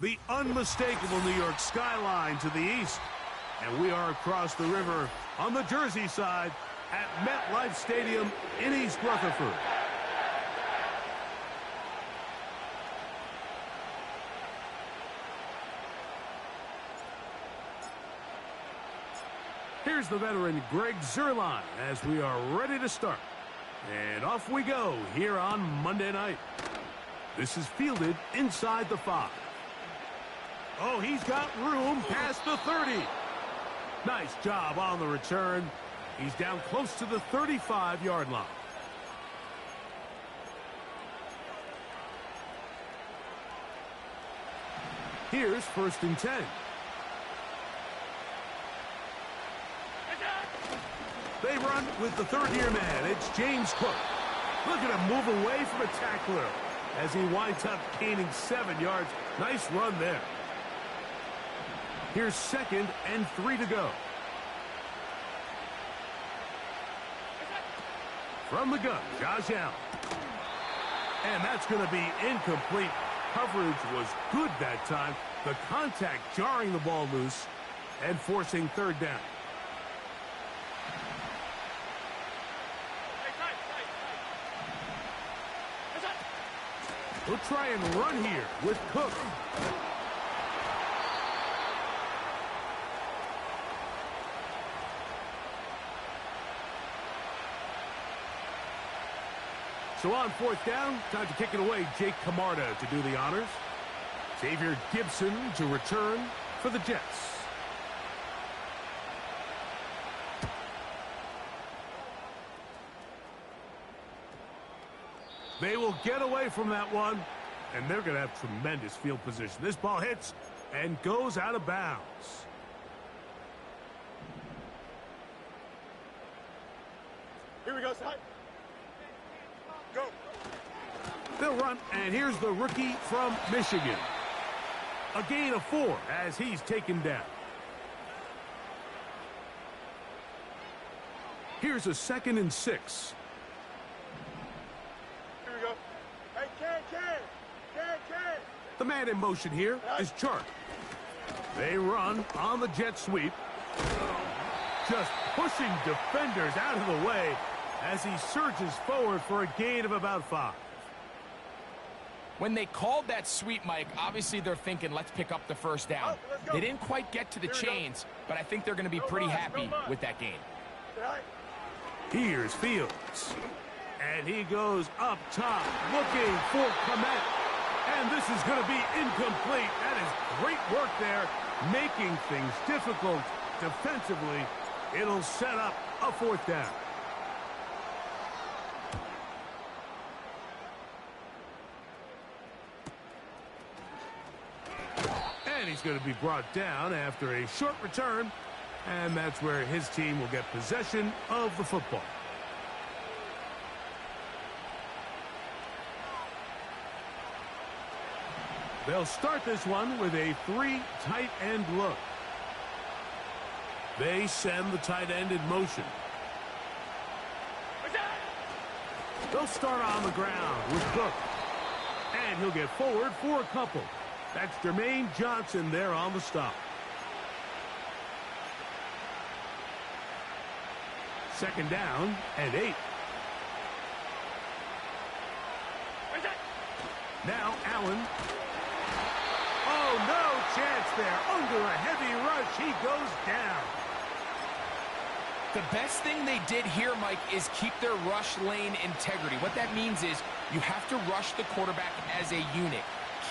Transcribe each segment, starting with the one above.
The unmistakable New York skyline to the east. And we are across the river on the Jersey side at MetLife Stadium in East Rutherford. Here's the veteran Greg Zuerlein as we are ready to start. And off we go here on Monday night. This is fielded inside the 5. Oh, he's got room past the 30. Nice job on the return. He's down close to the 35-yard line. Here's 1st and 10. They run with the third-year man. It's James Cook. Look at him move away from a tackler as he winds up gaining 7 yards. Nice run there. Here's 2nd and 3 to go. From the gun, Josh Allen. And that's going to be incomplete. Coverage was good that time. The contact jarring the ball loose and forcing 3rd down. We'll try and run here with Cook. So on 4th down, time to kick it away. Jake Camarda to do the honors. Xavier Gibson to return for the Jets. They will get away from that one, and they're going to have tremendous field position. This ball hits and goes out of bounds. Here we go, side. Go. They'll run, and here's the rookie from Michigan. A gain of 4 as he's taken down. Here's a 2nd and 6. Here we go. Hey, Ken. The man in motion here is Chark. They run on the jet sweep. Just pushing defenders out of the way as he surges forward for a gain of about 5. When they called that sweep, Mike, obviously they're thinking, let's pick up the 1st down. They didn't quite get to the chains, but I think they're going to be pretty happy with that gain. Here's Fields. And he goes up top looking for Kmet. And this is going to be incomplete. That is great work there, making things difficult defensively. It'll set up a 4th down. And he's going to be brought down after a short return. And that's where his team will get possession of the football. They'll start this one with a 3 tight end look. They send the tight end in motion. They'll start on the ground with Cook. And he'll get forward for a couple. That's Jermaine Johnson there on the stop. 2nd down and 8. Now Allen. Oh, no chance there. Under a heavy rush, he goes down. The best thing they did here, Mike, is keep their rush lane integrity. What that means is you have to rush the quarterback as a unit.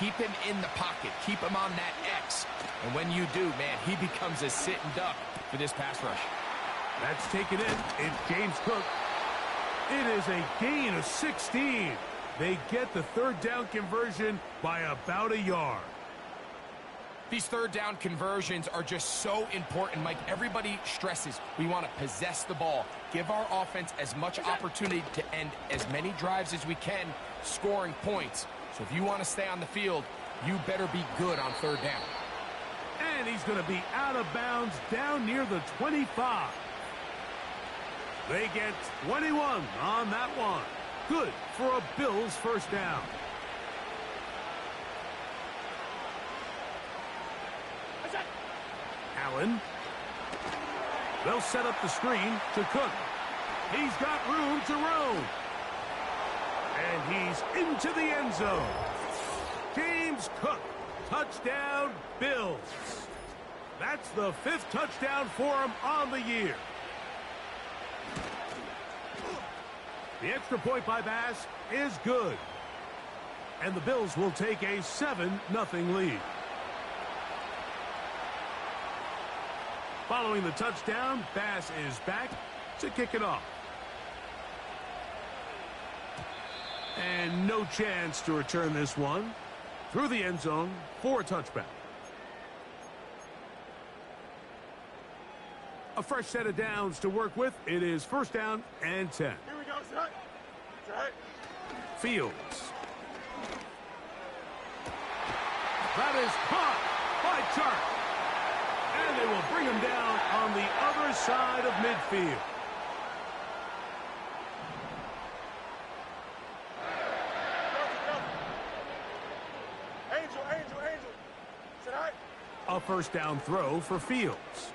Keep him in the pocket. Keep him on that X. And when you do, man, he becomes a sitting duck for this pass rush. That's taken in. It's James Cook. It is a gain of 16. They get the 3rd down conversion by about a yard. These 3rd down conversions are just so important, Mike. Everybody stresses we want to possess the ball, give our offense as much opportunity to end as many drives as we can, scoring points. So if you want to stay on the field, you better be good on 3rd down. And he's going to be out of bounds down near the 25. They get 21 on that one. Good for a Bills 1st down. Allen. They'll set up the screen to Cook. He's got room to roam. And he's into the end zone. James Cook, touchdown Bills. That's the 5th touchdown for him on the year. The extra point by Bass is good. And the Bills will take a 7-0 lead. Following the touchdown, Bass is back to kick it off. And no chance to return this one through the end zone for a touchback. A fresh set of downs to work with. It is 1st down and 10. Here we go, son. Right. Fields. That is caught by Chark. And they will bring him down on the other side of midfield. Angel. Sit high. A 1st down throw for Fields.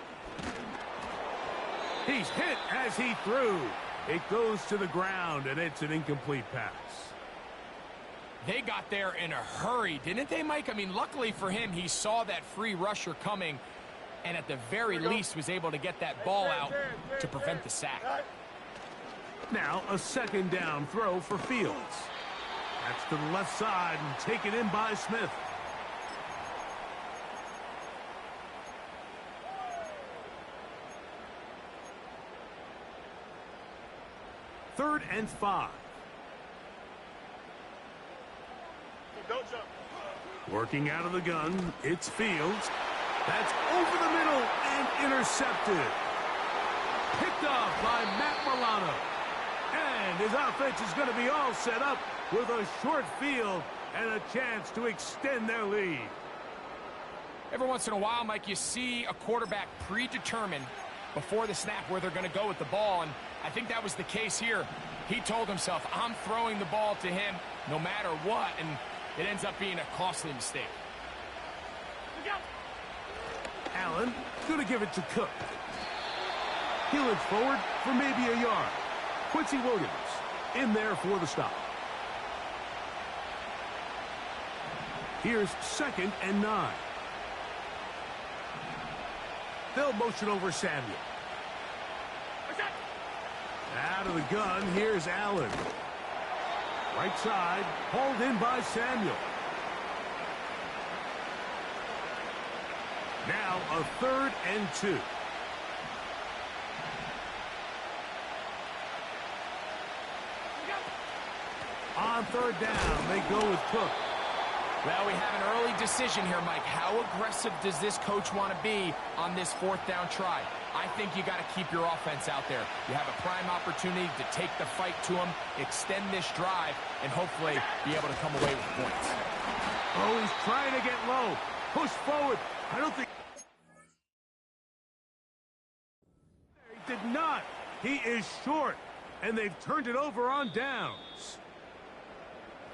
He's hit as he threw. It goes to the ground, and it's an incomplete pass. They got there in a hurry, didn't they, Mike? I mean, luckily for him, he saw that free rusher coming, and at the very least was able to get that ball out to prevent the sack. Now a 2nd down throw for Fields. That's to the left side and taken in by Smith. Third and 5. Don't jump. Working out of the gun, it's Fields. That's over the middle and intercepted. Picked off by Matt Milano. And his offense is going to be all set up with a short field and a chance to extend their lead. Every once in a while, Mike, you see a quarterback predetermined before the snap where they're going to go with the ball, and I think that was the case here. He told himself, I'm throwing the ball to him no matter what, and it ends up being a costly mistake. Allen going to give it to Cook. He'll look forward for maybe a yard. Quincy Williams in there for the stop. Here's 2nd and 9. They'll motion over Samuel. Out of the gun, here's Allen. Right side, hauled in by Samuel. Now a 3rd and 2. On 3rd down, they go with Cook. Well, we have an early decision here, Mike. How aggressive does this coach want to be on this 4th down try? I think you got to keep your offense out there. You have a prime opportunity to take the fight to them, extend this drive, and hopefully be able to come away with points. Oh, he's trying to get low. Push forward. I don't think... He did not. He is short, and they've turned it over on downs.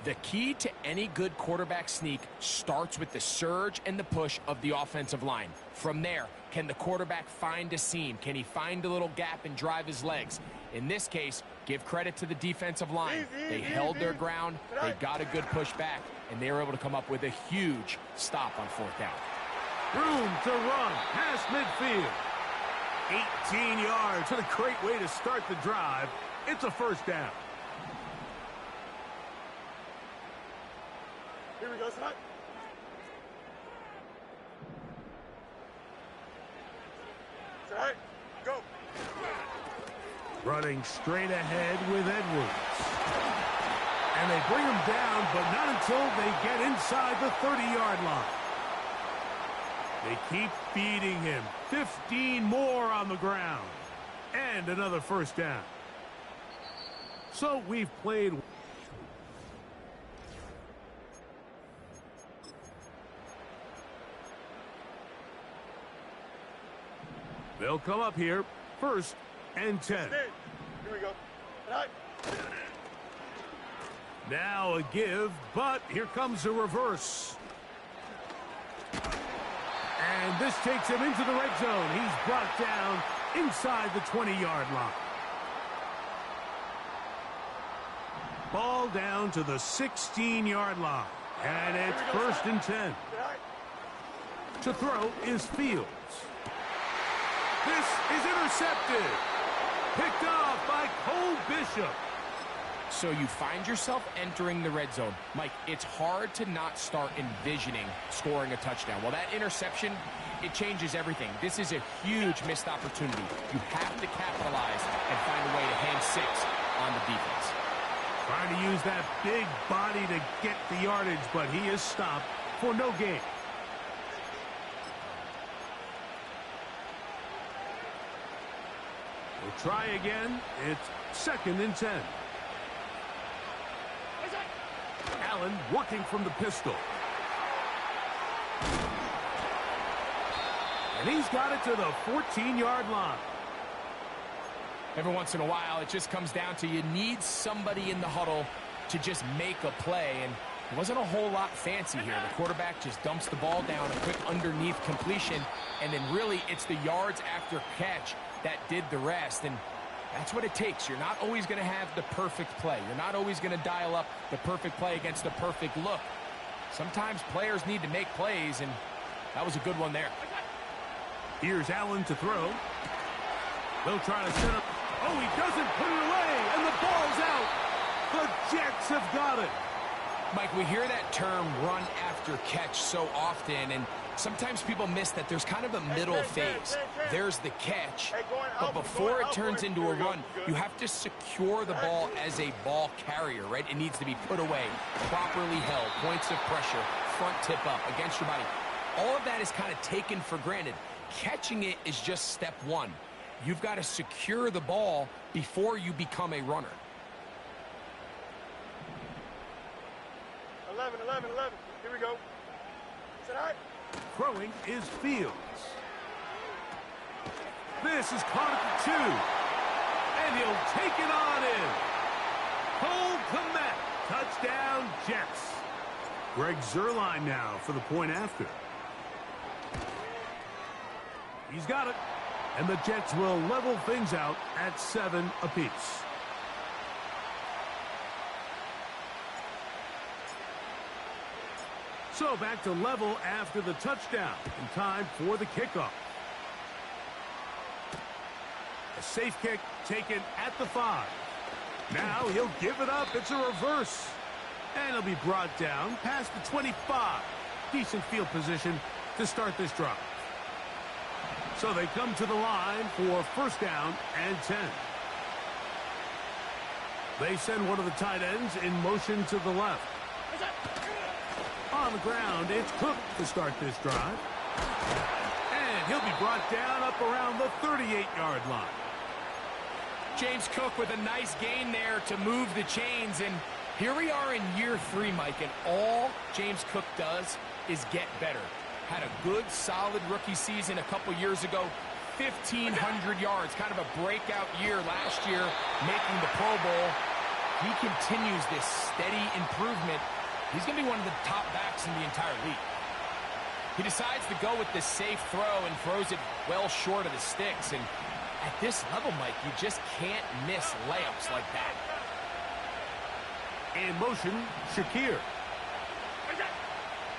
The key to any good quarterback sneak starts with the surge and the push of the offensive line. From there, can the quarterback find a seam? Can he find a little gap and drive his legs? In this case, give credit to the defensive line. They held their ground, they got a good push back, and they were able to come up with a huge stop on 4th down. Room to run past midfield. 18 yards. What a great way to start the drive. It's a 1st down. Here we go, son. Right. Go. Running straight ahead with Edwards. And they bring him down, but not until they get inside the 30-yard line. They keep feeding him. 15 more on the ground. And another 1st down. So we've played... They'll come up here, 1st and 10. Here we go. Right. Now a give, but here comes a reverse. And this takes him into the red zone. He's brought down inside the 20-yard line. Ball down to the 16-yard line. And it's 1st and 10. To throw is Fields. This is intercepted. Picked off by Cole Bishop. So you find yourself entering the red zone. Mike, it's hard to not start envisioning scoring a touchdown. Well, that interception, it changes everything. This is a huge missed opportunity. You have to capitalize and find a way to hand 6 on the defense. Trying to use that big body to get the yardage, but he is stopped for no gain. We'll try again. It's 2nd and 10. Allen working from the pistol. And he's got it to the 14-yard line. Every once in a while, it just comes down to you need somebody in the huddle to just make a play. And it wasn't a whole lot fancy here. The quarterback just dumps the ball down, a quick underneath completion, and then really it's the yards after catch that did the rest. And that's what it takes. You're not always going to have the perfect play. You're not always going to dial up the perfect play against the perfect look. Sometimes players need to make plays, and that was a good one there. Here's Allen to throw. They'll try to set up. Oh, he doesn't put it away, and the ball's out. The Jets have got it. Mike, we hear that term run after catch so often, and sometimes people miss that there's kind of a middle phase. There's the catch, but before it turns into a run, you have to secure the ball as a ball carrier, right? It needs to be put away, properly held, points of pressure, front tip up against your body. All of that is kind of taken for granted. Catching it is just step 1. You've got to secure the ball before you become a runner. 11. Here we go. Is that all right? Throwing is Fields. This is caught at the 2. And he'll take it on in. Cole Kmet. Touchdown, Jets. Greg Zuerlein now for the point after. He's got it. And the Jets will level things out at 7 apiece. So back to level after the touchdown. In time for the kickoff. A safe kick taken at the 5. Now he'll give it up. It's a reverse. And he'll be brought down past the 25. Decent field position to start this drive. So they come to the line for 1st down and 10. They send one of the tight ends in motion to the left. On the ground, it's Cook to start this drive. And he'll be brought down up around the 38-yard line. James Cook with a nice gain there to move the chains. And here we are in year 3, Mike, and all James Cook does is get better. Had a good, solid rookie season a couple years ago. 1,500 yards, kind of a breakout year last year, making the Pro Bowl. He continues this steady improvement. He's going to be one of the top backs in the entire league. He decides to go with this safe throw and throws it well short of the sticks. And at this level, Mike, you just can't miss layups like that. In motion, Shakir.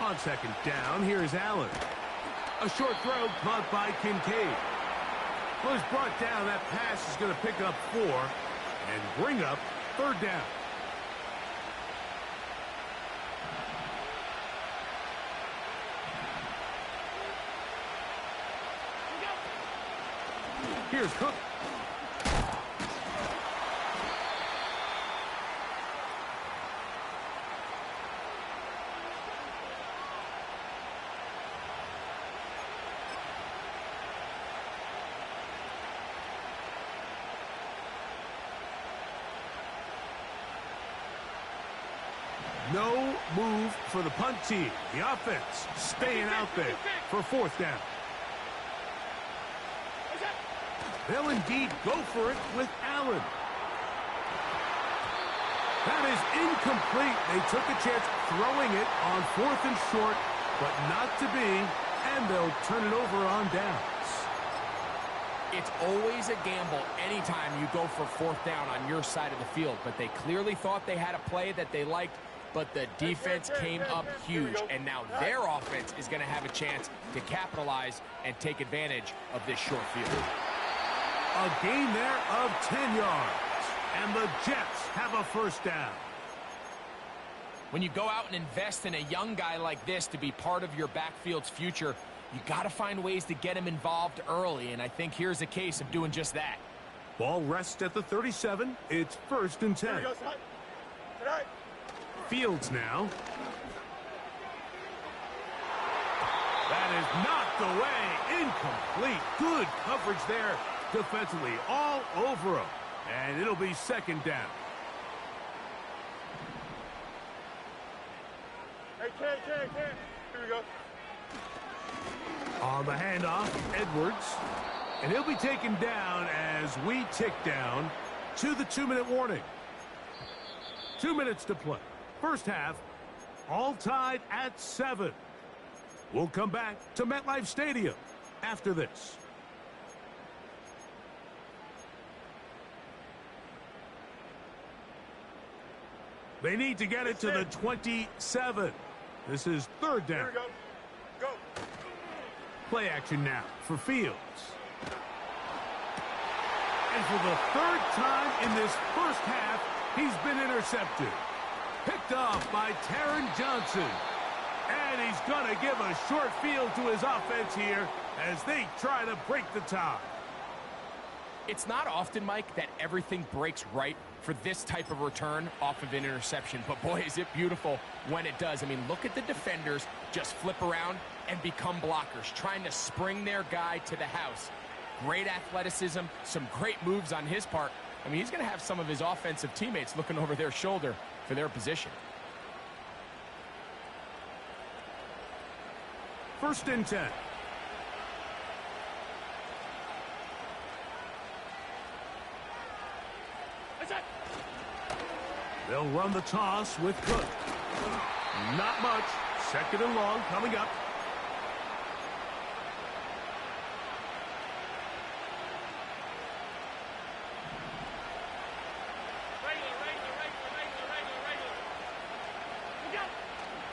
On 2nd down, here's Allen. A short throw caught by Kincaid. Well, he's brought down. That pass is going to pick up 4 and bring up 3rd down. Here's Cook. No move for the punt team. The offense staying out there for 4th down. They'll indeed go for it with Allen. That is incomplete. They took a chance throwing it on 4th and short, but not to be. and they'll turn it over on downs. It's always a gamble anytime you go for fourth down on your side of the field, but they clearly thought they had a play that they liked, but the defense came up huge, and now their offense is going to have a chance to capitalize and take advantage of this short field. A gain there of 10 yards, and the Jets have a first down. When you go out and invest in a young guy like this to be part of your backfield's future, you got to find ways to get him involved early, and I think here's a case of doing just that. Ball rests at the 37. It's 1st and 10. Fields now. That is knocked away. Incomplete. Good coverage there defensively. All over him. And it'll be 2nd down. Hey, Ken. Here we go. On the handoff, Edwards. And he'll be taken down as we tick down to the 2-minute warning. 2 minutes to play. First half, all tied at 7. We'll come back to MetLife Stadium after this. They need to get it to the 27. This is 3rd down. Here we go. Go. Play action now for Fields. And for the 3rd time in this first half, he's been intercepted. Picked off by Taron Johnson. And he's going to give a short field to his offense here as they try to break the tie. It's not often, Mike, that everything breaks right for this type of return off of an interception. But, boy, is it beautiful when it does. I mean, look at the defenders just flip around and become blockers, trying to spring their guy to the house. Great athleticism, some great moves on his part. I mean, he's going to have some of his offensive teammates looking over their shoulder for their position. 1st and 10. They'll run the toss with Cook. Not much. 2nd and long coming up.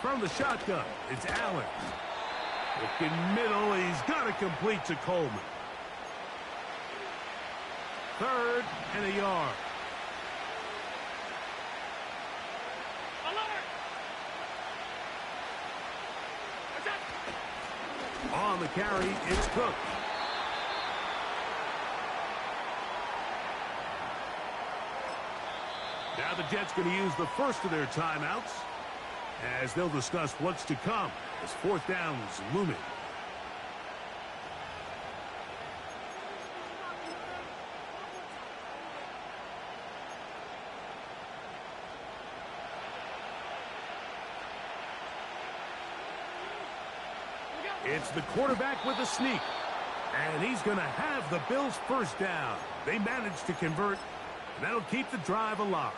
From the shotgun, it's Allen. Looking middle, he's got to complete to Coleman. 3rd and a yard. On the carry, it's Cook. Now the Jets going to use the first of their timeouts as they'll discuss what's to come as 4th down's looming. It's the quarterback with a sneak. And he's going to have the Bills' first down. They managed to convert, and that'll keep the drive alive.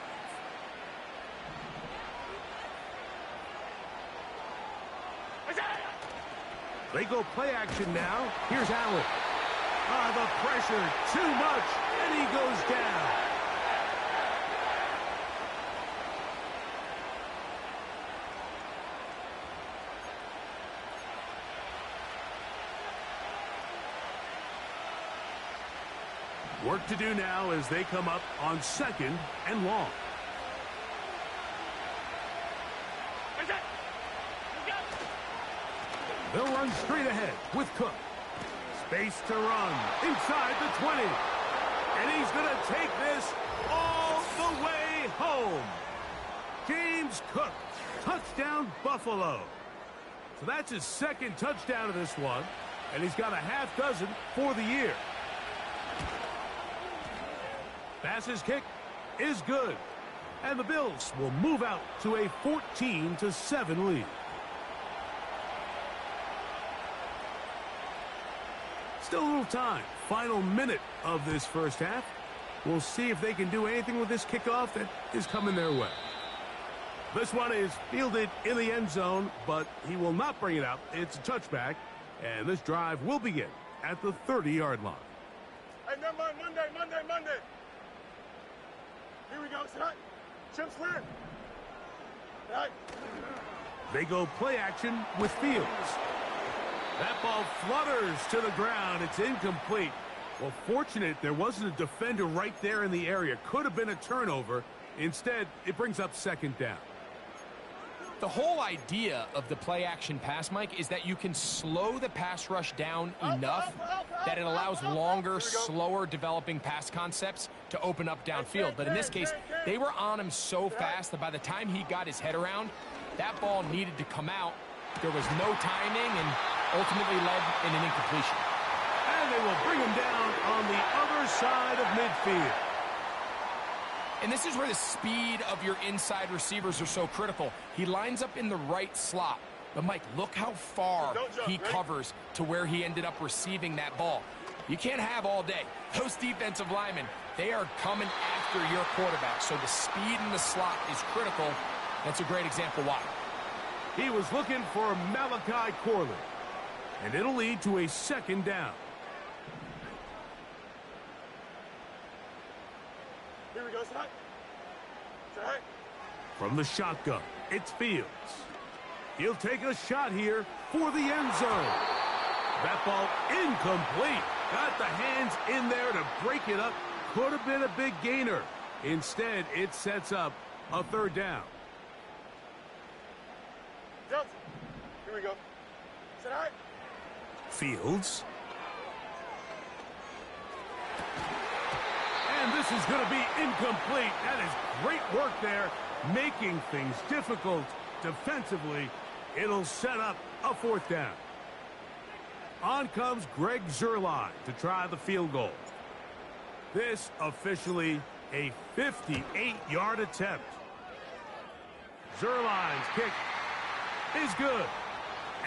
They go play action now. Here's Allen. The pressure, too much, and he goes down. Work to do now as they come up on 2nd and long. They'll run straight ahead with Cook. Space to run inside the 20. And he's going to take this all the way home. James Cook, touchdown Buffalo. So that's his 2nd touchdown of this one. And he's got a half dozen for the year. Pass's kick is good. And the Bills will move out to a 14-7 lead. Still a little time. Final minute of this first half. We'll see if they can do anything with this kickoff that is coming their way. This one is fielded in the end zone, but he will not bring it out. It's a touchback, And this drive will begin at the 30-yard line. Hey, never mind. Monday. Here we go. Set. Chips win. Right. They go play action with Fields. That ball flutters to the ground. It's incomplete. Well, fortunate there wasn't a defender right there in the area. Could have been a turnover. Instead, it brings up second down. The whole idea of the play-action pass, Mike, is that you can slow the pass rush down enough that it allows longer, slower developing pass concepts to open up downfield. But in this case, they were on him so fast that by the time he got his head around, that ball needed to come out. There was no timing and ultimately led in an incompletion. And they will bring him down on the other side of midfield. And this is where the speed of your inside receivers are so critical. He lines up in the right slot. But, Mike, look how far he covers to where he ended up receiving that ball. You can't have all day. Those defensive linemen, they are coming after your quarterback. So the speed in the slot is critical. That's a great example why. He was looking for Malachi Corley. And it'll lead to a second down. Here we go, Set. From the shotgun, it's Fields. He'll take a shot here for the end zone. That ball incomplete. Got the hands in there to break it up. Could have been a big gainer. Instead, it sets up a third down. Johnson. Here we go. Set. Fields. And this is going to be incomplete. That is great work there, making things difficult defensively. It'll set up a fourth down. On comes Greg Zuerlein to try the field goal. This officially a 58-yard attempt. Zuerlein's kick is good.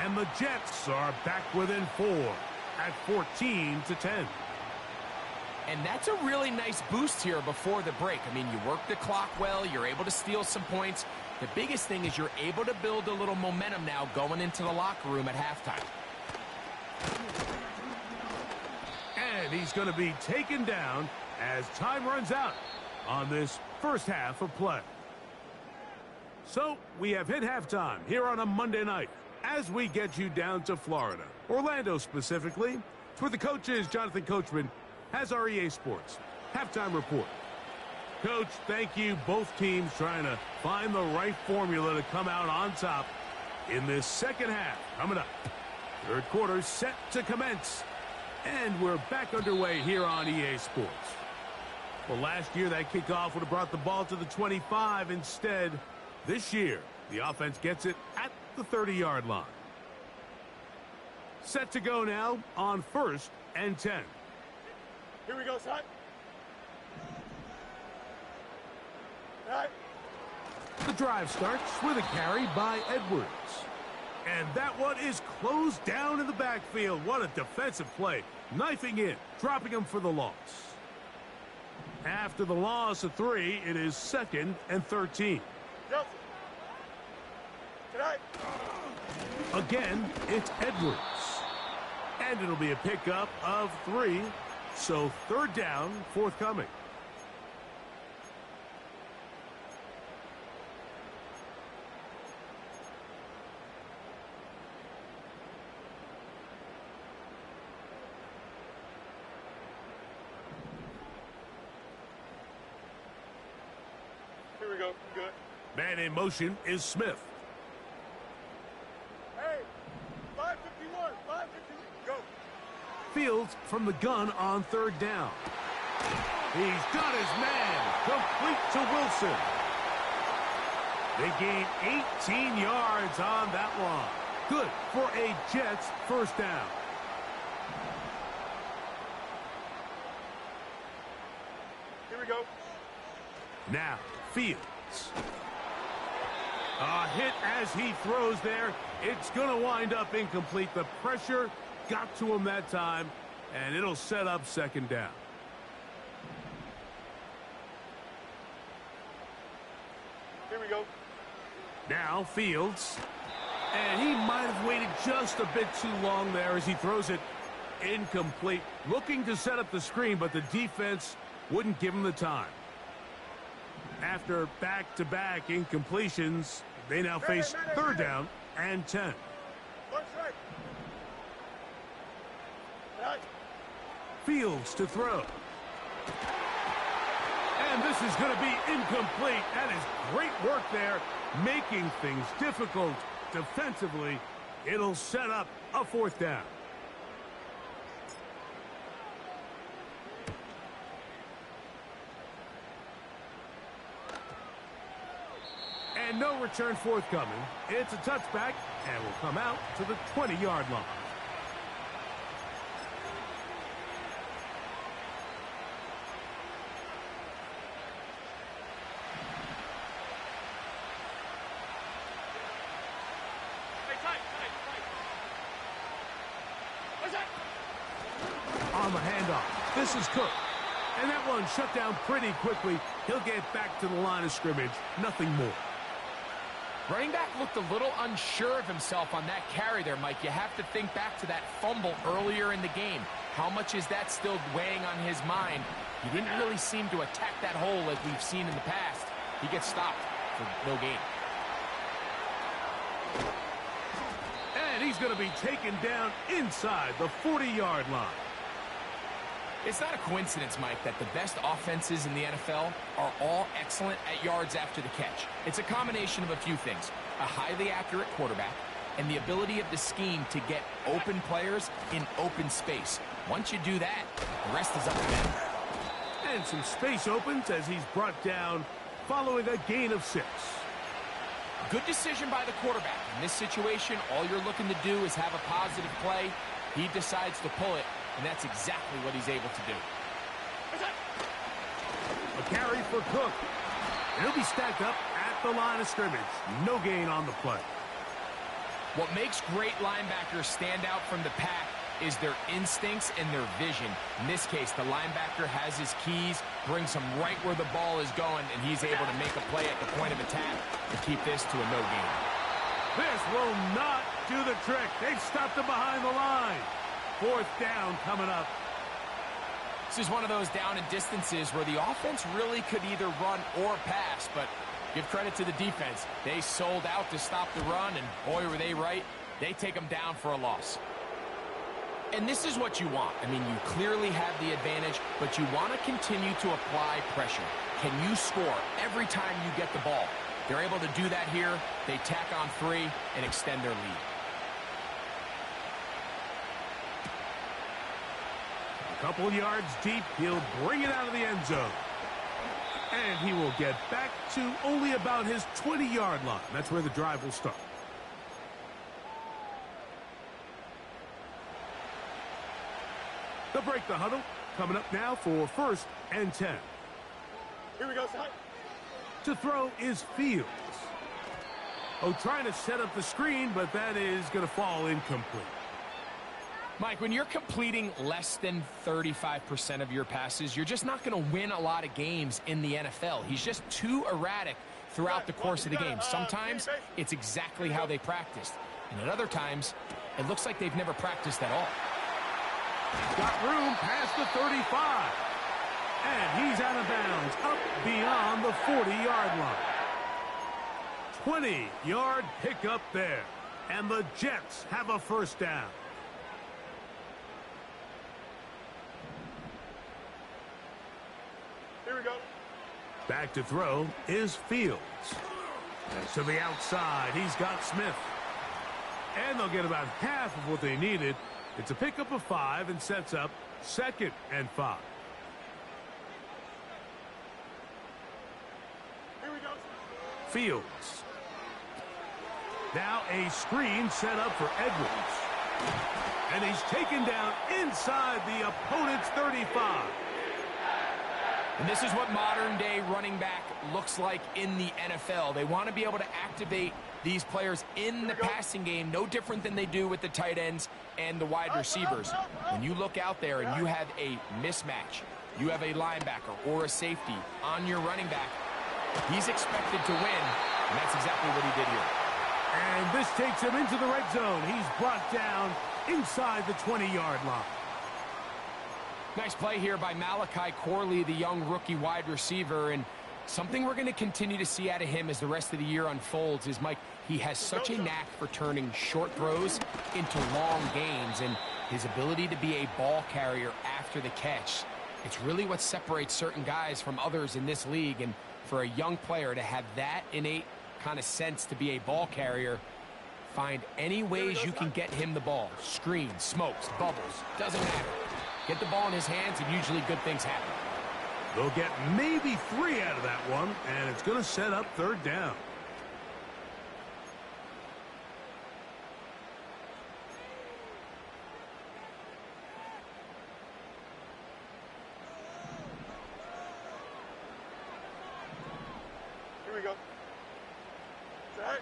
And the Jets are back within 4 at 14-10. And that's a really nice boost here before the break. I mean, you work the clock well. You're able to steal some points. The biggest thing is you're able to build a little momentum now going into the locker room at halftime. And he's going to be taken down as time runs out on this first half of play. So we have hit halftime here on a Monday night as we get you down to Florida, Orlando specifically. For the coaches, Jonathan Coachman has our EA Sports halftime report. Coach, thank you. Both teams trying to find the right formula to come out on top in this second half. Coming up, third quarter set to commence. And we're back underway here on EA Sports. Well, last year that kickoff would have brought the ball to the 25. Instead, this year, the offense gets it at the 30-yard line. Set to go now on 1st and 10. Here we go, Set. Right. The drive starts with a carry by Edwards. And that one is closed down in the backfield. What a defensive play. Knifing in, dropping him for the loss. After the loss of 3, it is 2nd and 13. Johnson. Tonight. Again, it's Edwards. And it'll be a pickup of 3. So third down, forthcoming. Here we go. Good. Man in motion is Smith. Hey, 551, 551. Go. Fields from the gun on third down. He's got his man. Complete to Wilson. They gain 18 yards on that one. Good for a Jets first down. Here we go. Now, Fields. A hit as he throws there. It's going to wind up incomplete. The pressure got to him that time, and it'll set up second down. Here we go. Now Fields. And he might have waited just a bit too long there as he throws it incomplete. Looking to set up the screen, but the defense wouldn't give him the time. After back-to-back incompletions, they now face third down and 10. Fields to throw. And this is going to be incomplete. That is great work there, making things difficult defensively. It'll set up a fourth down. And no return forthcoming. It's a touchback and will come out to the 20-yard line. On the handoff, this is Cook. And that one shut down pretty quickly. He'll get back to the line of scrimmage. Nothing more. Running back looked a little unsure of himself on that carry there, Mike. You have to think back to that fumble earlier in the game. How much is that still weighing on his mind? He didn't really seem to attack that hole like we've seen in the past. He gets stopped for no gain. And he's going to be taken down inside the 40-yard line. It's not a coincidence, Mike, that the best offenses in the NFL are all excellent at yards after the catch. It's a combination of a few things: a highly accurate quarterback and the ability of the scheme to get open players in open space. Once you do that, the rest is up to them. And some space opens as he's brought down following a gain of 6. Good decision by the quarterback. In this situation, all you're looking to do is have a positive play. He decides to pull it, and that's exactly what he's able to do. A carry for Cook. He'll be stacked up at the line of scrimmage. No gain on the play. What makes great linebackers stand out from the pack is their instincts and their vision. In this case, the linebacker has his keys, brings him right where the ball is going, and he's able to make a play at the point of attack to keep this to a no gain. This will not do the trick. They've stopped him behind the line. Fourth down coming up. This is one of those down and distances where the offense really could either run or pass, but give credit to the defense. They sold out to stop the run, and boy, were they right. They take them down for a loss. And this is what you want. I mean, you clearly have the advantage, but you want to continue to apply pressure. Can you score every time you get the ball? They're able to do that here. They tack on 3 and extend their lead. A couple yards deep, he'll bring it out of the end zone. And he will get back to only about his 20-yard line. That's where the drive will start. They'll break the huddle. Coming up now for 1st and 10. Here we go, son. To throw is Fields. Oh, trying to set up the screen, but that is going to fall incomplete. Mike, when you're completing less than 35% of your passes, you're just not going to win a lot of games in the NFL. He's just too erratic throughout the course of the game. Sometimes it's exactly how they practiced. And at other times, it looks like they've never practiced at all. Got room past the 35. And he's out of bounds, up beyond the 40-yard line. 20-yard pickup there. And the Jets have a first down. Here we go. Back to throw is Fields. And to the outside, he's got Smith. And they'll get about half of what they needed. It's a pickup of 5 and sets up 2nd and 5. Here we go. Fields. Now a screen set up for Edwards. And he's taken down inside the opponent's 35. And this is what modern-day running back looks like in the NFL. They want to be able to activate these players in the passing game, no different than they do with the tight ends and the wide receivers. When you look out there and you have a mismatch, you have a linebacker or a safety on your running back, he's expected to win, and that's exactly what he did here. And this takes him into the red zone. He's brought down inside the 20-yard line. Nice play here by Malachi Corley, the young rookie wide receiver. And something we're going to continue to see out of him as the rest of the year unfolds is, Mike, he has such a knack for turning short throws into long gains. And his ability to be a ball carrier after the catch, it's really what separates certain guys from others in this league. And for a young player to have that innate kind of sense to be a ball carrier, find any ways you can get him the ball. Screens, smokes, bubbles, doesn't matter. Get the ball in his hands and usually good things happen. They'll get maybe 3 out of that one, and it's going to set up third down. Here we go. Set.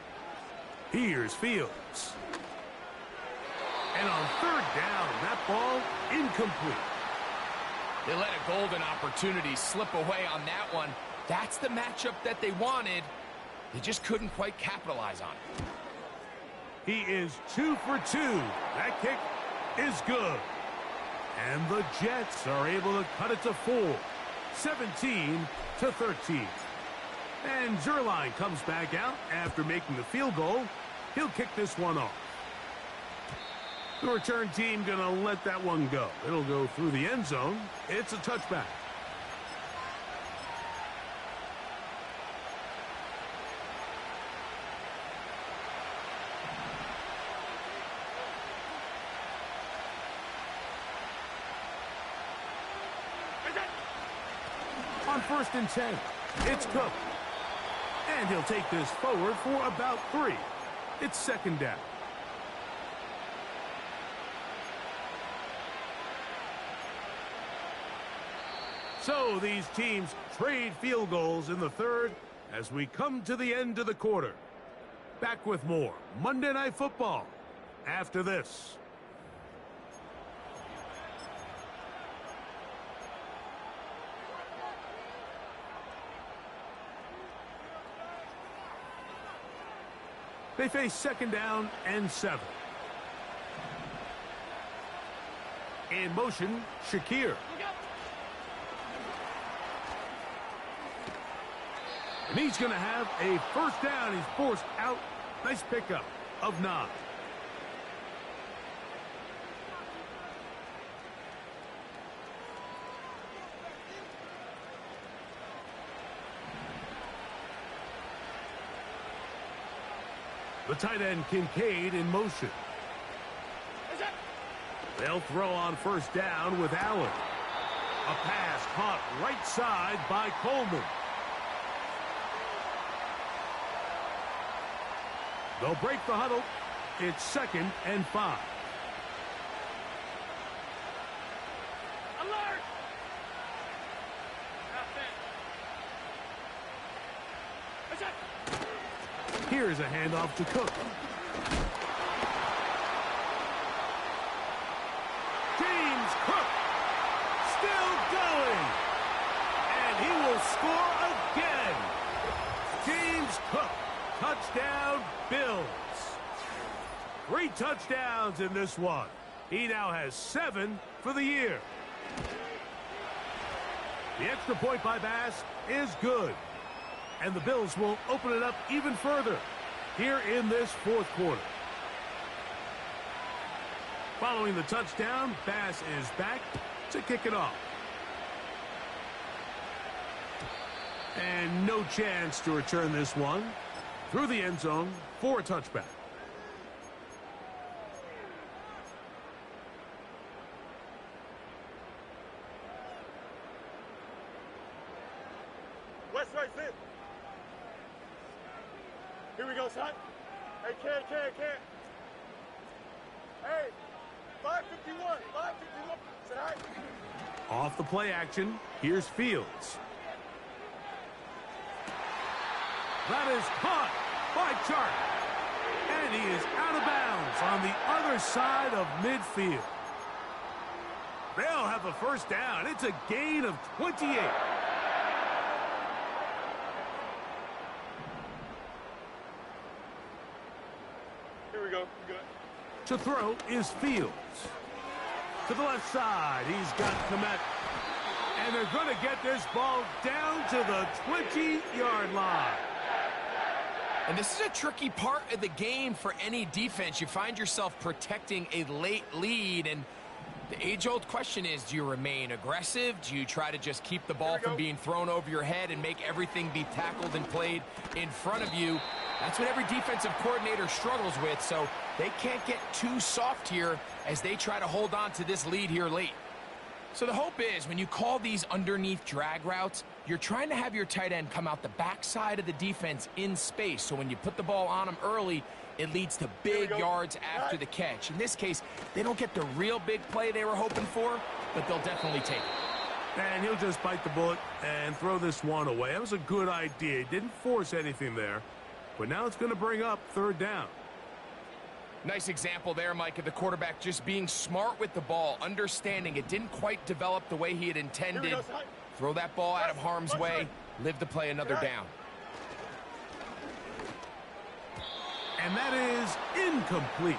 Here's Fields. And on third down, that ball incomplete. They let a golden opportunity slip away on that one. That's the matchup that they wanted. They just couldn't quite capitalize on it. He is 2 for 2. That kick is good. And the Jets are able to cut it to 4. 17-13. And Zerline comes back out after making the field goal. He'll kick this one off. The return team going to let that one go. It'll go through the end zone. It's a touchback. On 1st and 10, it's Cook. And he'll take this forward for about 3. It's 2nd down. So these teams trade field goals in the third as we come to the end of the quarter. Back with more Monday Night Football after this. They face 2nd down and 7. In motion, Shakir. And he's going to have a 1st down. He's forced out. Nice pickup of 9. The tight end Kincaid in motion. They'll throw on 1st down with Allen. A pass caught right side by Coleman. They'll break the huddle. It's 2nd and 5. Alert! Here's a handoff to Cook. James Cook still going. And he will score again. James Cook. Touchdown, Bills. 3 touchdowns in this one. He now has 7 for the year. The extra point by Bass is good. And the Bills will open it up even further here in this 4th quarter. Following the touchdown, Bass is back to kick it off. And no chance to return this one through the end zone for a touchback. West right fit. Here we go, son. Hey, can't. Hey, 551. Sit high. Off the play action, here's Fields. That is caught by Chark. And he is out of bounds on the other side of midfield. They'll have a 1st down. It's a gain of 28. go. You good? To throw is Fields. To the left side, he's got Komet. And they're going to get this ball down to the 20-yard line. And this is a tricky part of the game for any defense. You find yourself protecting a late lead, and the age-old question is, do you remain aggressive? Do you try to just keep the ball from being thrown over your head and make everything be tackled and played in front of you? That's what every defensive coordinator struggles with, so they can't get too soft here as they try to hold on to this lead here late. So the hope is when you call these underneath drag routes, you're trying to have your tight end come out the backside of the defense in space. So when you put the ball on him early, it leads to big yards after the catch. In this case, they don't get the real big play they were hoping for, but they'll definitely take it. And he'll just bite the bullet and throw this one away. That was a good idea. He didn't force anything there, but now it's going to bring up third down. Nice example there, Mike, of the quarterback just being smart with the ball, understanding it didn't quite develop the way he had intended. Throw that ball out of harm's way, live to play another down. And that is incomplete.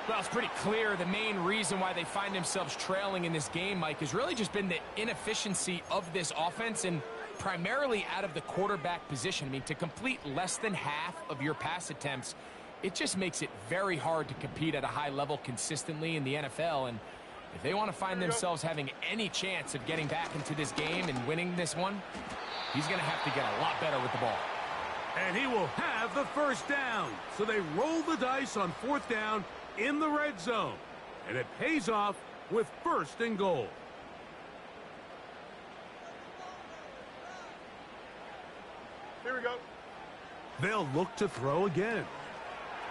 Well, it's pretty clear the main reason why they find themselves trailing in this game, Mike, has really just been the inefficiency of this offense and primarily out of the quarterback position. I mean, to complete less than half of your pass attempts, it just makes it very hard to compete at a high level consistently in the NFL. And if they want to find themselves having any chance of getting back into this game and winning this one, he's going to have to get a lot better with the ball. And he will have the first down. So they roll the dice on fourth down in the red zone. And it pays off with first and goal. Here we go. They'll look to throw again.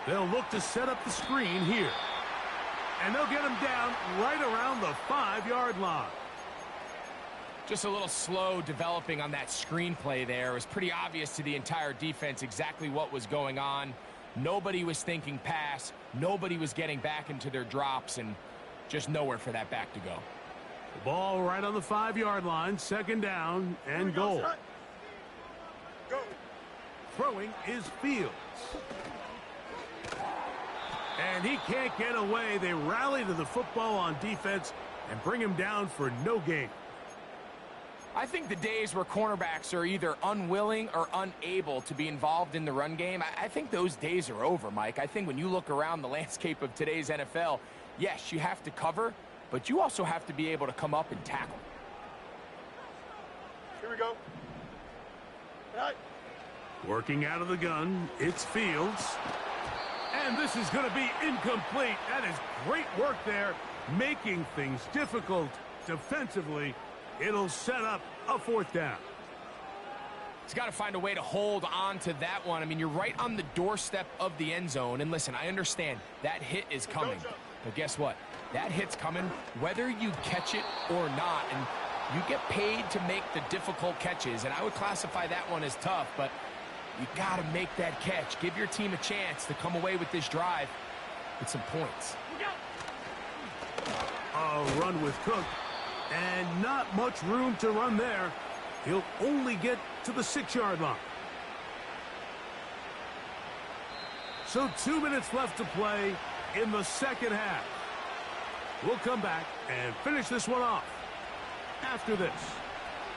They'll look to set up the screen here. And they'll get him down right around the 5-yard line. Just a little slow developing on that screenplay there. It was pretty obvious to the entire defense exactly what was going on. Nobody was thinking pass. Nobody was getting back into their drops, and just nowhere for that back to go. The ball right on the 5-yard line, second down and goal. Go. Throwing is Fields. And he can't get away. They rally to the football on defense and bring him down for no gain. I think the days where cornerbacks are either unwilling or unable to be involved in the run game, I think those days are over, Mike. I think when you look around the landscape of today's NFL, yes, you have to cover, but you also have to be able to come up and tackle. Here we go. All right. Working out of the gun, it's Fields. And this is going to be incomplete. That is great work there, making things difficult defensively. It'll set up a fourth down. He's got to find a way to hold on to that one. I mean, you're right on the doorstep of the end zone. And listen, I understand that hit is coming. But guess what? That hit's coming whether you catch it or not. And you get paid to make the difficult catches. And I would classify that one as tough, but you got to make that catch. Give your team a chance to come away with this drive with some points. A run with Cook. And not much room to run there. He'll only get to the 6-yard line. So 2 minutes left to play in the second half. We'll come back and finish this one off after this.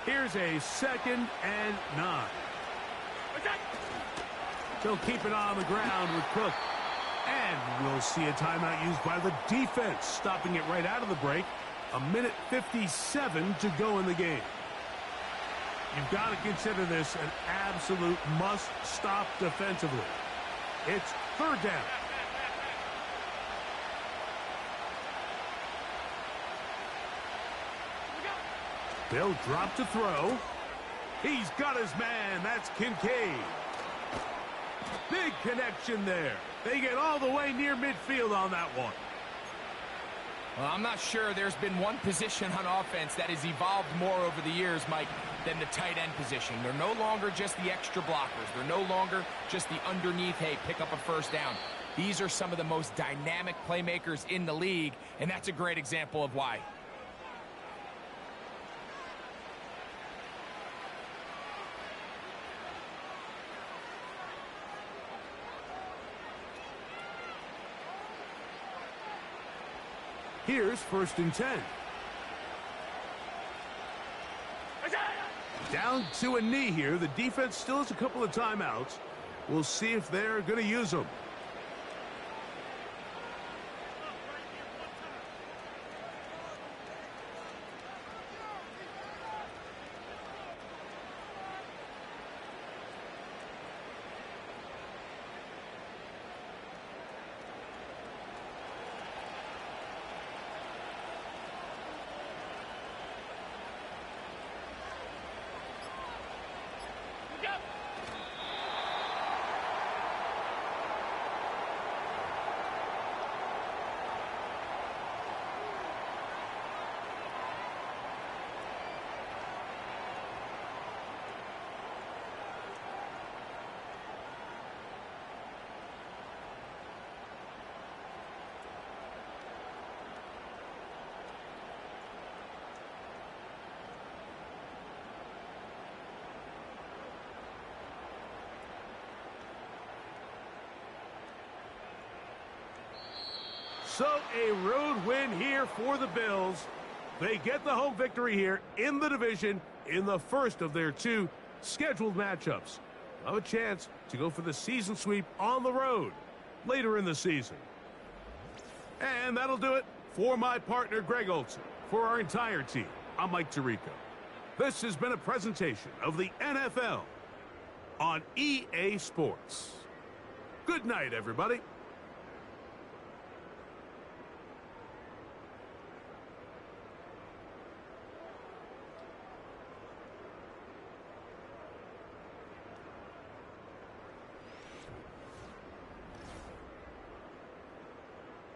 Here's a 2nd and 9. They'll keep it on the ground with Cook. And we'll see a timeout used by the defense, stopping it right out of the break. 1:57 to go in the game. You've got to consider this an absolute must-stop defensively. It's third down. They'll drop to throw. He's got his man. That's Kincaid. Big connection there. They get all the way near midfield on that one. Well, I'm not sure there's been one position on offense that has evolved more over the years, Mike, than the tight end position. They're no longer just the extra blockers. They're no longer just the underneath, hey, pick up a first down. These are some of the most dynamic playmakers in the league, and that's a great example of why. Here's 1st and 10. Down to a knee here. The defense still has a couple of timeouts. We'll see if they're going to use them. So a road win here for the Bills. They get the home victory here in the division in the first of their 2 scheduled matchups. They'll have a chance to go for the season sweep on the road later in the season. And that'll do it for my partner, Greg Olson. For our entire team, I'm Mike Tirico. This has been a presentation of the NFL on EA Sports. Good night, everybody.